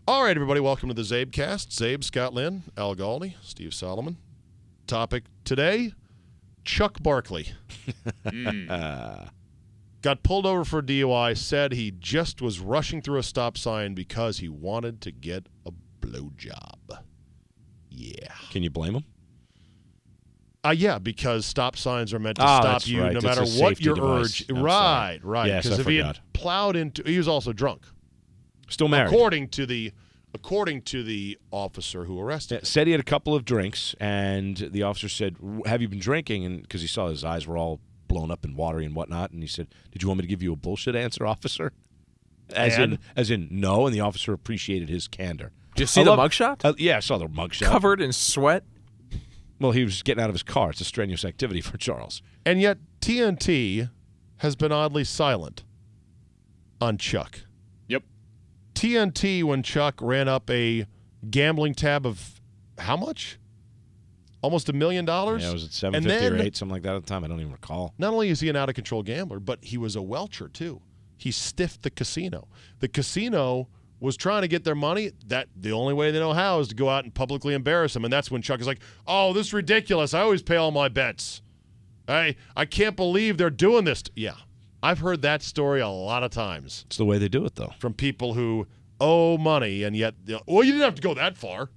All right, everybody, welcome to the Zabecast. Zabe, Scott Lynn, Al Galdi, Steve Solomon. Topic today, Chuck Barkley. Got pulled over for DUI, said he just was rushing through a stop sign because he wanted to get a blowjob. Yeah. Can you blame him? Yeah, because stop signs are meant to stop you no matter what your urge. Right. Yes, because if he had plowed into, he was also drunk. Still married. According to the officer who arrested him. Said he had a couple of drinks, and the officer said, "Have you been drinking?" And because he saw his eyes were all blown up and watery and whatnot, and he said, "Did you want me to give you a bullshit answer, officer?" As in no, and the officer appreciated his candor. Did you see the mugshot? Yeah, I saw the mugshot. Covered in sweat. Well, he was getting out of his car. It's a strenuous activity for Charles. And yet TNT has been oddly silent on Chuck. Yep. TNT, when Chuck ran up a gambling tab of how much? Almost $1 million? Yeah, was it $750 or $8, something like that at the time? I don't even recall. Not only is he an out-of-control gambler, but he was a welcher, too. He stiffed the casino. The casino was trying to get their money. That the only way they know how is to go out and publicly embarrass him. And that's when Chuck is like, "Oh, this is ridiculous. I always pay all my bets. I can't believe they're doing this." Yeah, I've heard that story a lot of times. It's the way they do it, though. From people who owe money, and yet, well, you didn't have to go that far.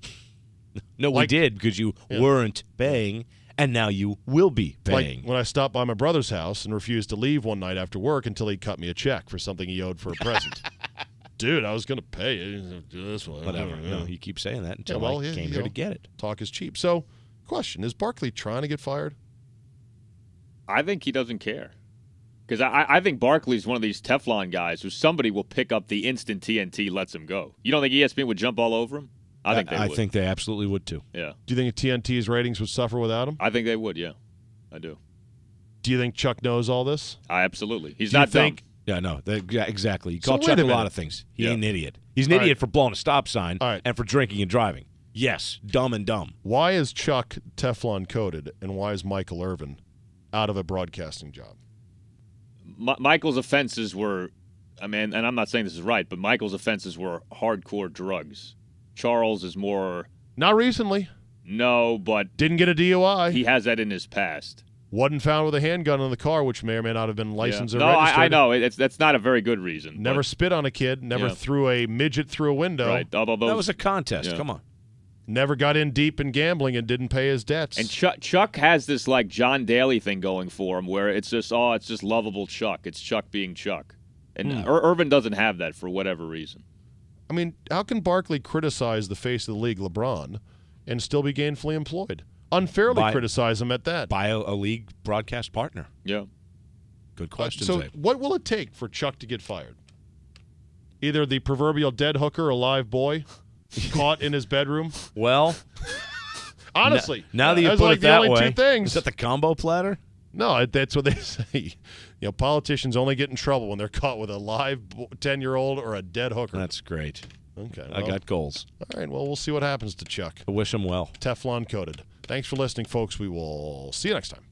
No, we did, because you weren't paying, and now you will be paying. Like when I stopped by my brother's house and refused to leave one night after work until he cut me a check for something he owed for a present. Dude, I was going to pay you. This one. Whatever. No, you keep saying that until I came here to get it. Talk is cheap. So, question, is Barkley trying to get fired? I think he doesn't care. Because I think Barkley's one of these Teflon guys who somebody will pick up the instant TNT lets him go. You don't think ESPN would jump all over him? I think they would. I think they absolutely would, too. Yeah. Do you think TNT's ratings would suffer without him? I think they would, yeah. I do. Do you think Chuck knows all this? Absolutely. He's not dumb. Yeah, no, exactly. You call Chuck a lot of things. He ain't an idiot. He's an idiot for blowing a stop sign and for drinking and driving. Yes, dumb and dumb. Why is Chuck Teflon coated, and why is Michael Irvin out of a broadcasting job? Michael's offenses were, and I'm not saying this is right, but Michael's offenses were hardcore drugs. Charles is more... Not recently. No, but... Didn't get a DUI. He has that in his past. Wasn't found with a handgun in the car, which may or may not have been licensed or registered. No, I know. That's not a very good reason. Never spit on a kid. Never threw a midget through a window. Right. That was a contest. Come on. Never got in deep in gambling and didn't pay his debts. And Chuck has this like John Daly thing going for him where it's just lovable Chuck. It's Chuck being Chuck. And Irvin doesn't have that for whatever reason. I mean, how can Barkley criticize the face of the league, LeBron, and still be gainfully employed? Unfairly criticize him at that. By a league broadcast partner. Yeah. Good question, So Zabe. what will it take for Chuck to get fired? Either the proverbial dead hooker, a live boy, caught in his bedroom? Well, honestly. Now that you put it that way, two things. Is that the combo platter? No, that's what they say. Politicians only get in trouble when they're caught with a live 10-year-old or a dead hooker. That's great. Okay. I got goals. All right, well, we'll see what happens to Chuck. I wish him well. Teflon coated. Thanks for listening, folks. We will see you next time.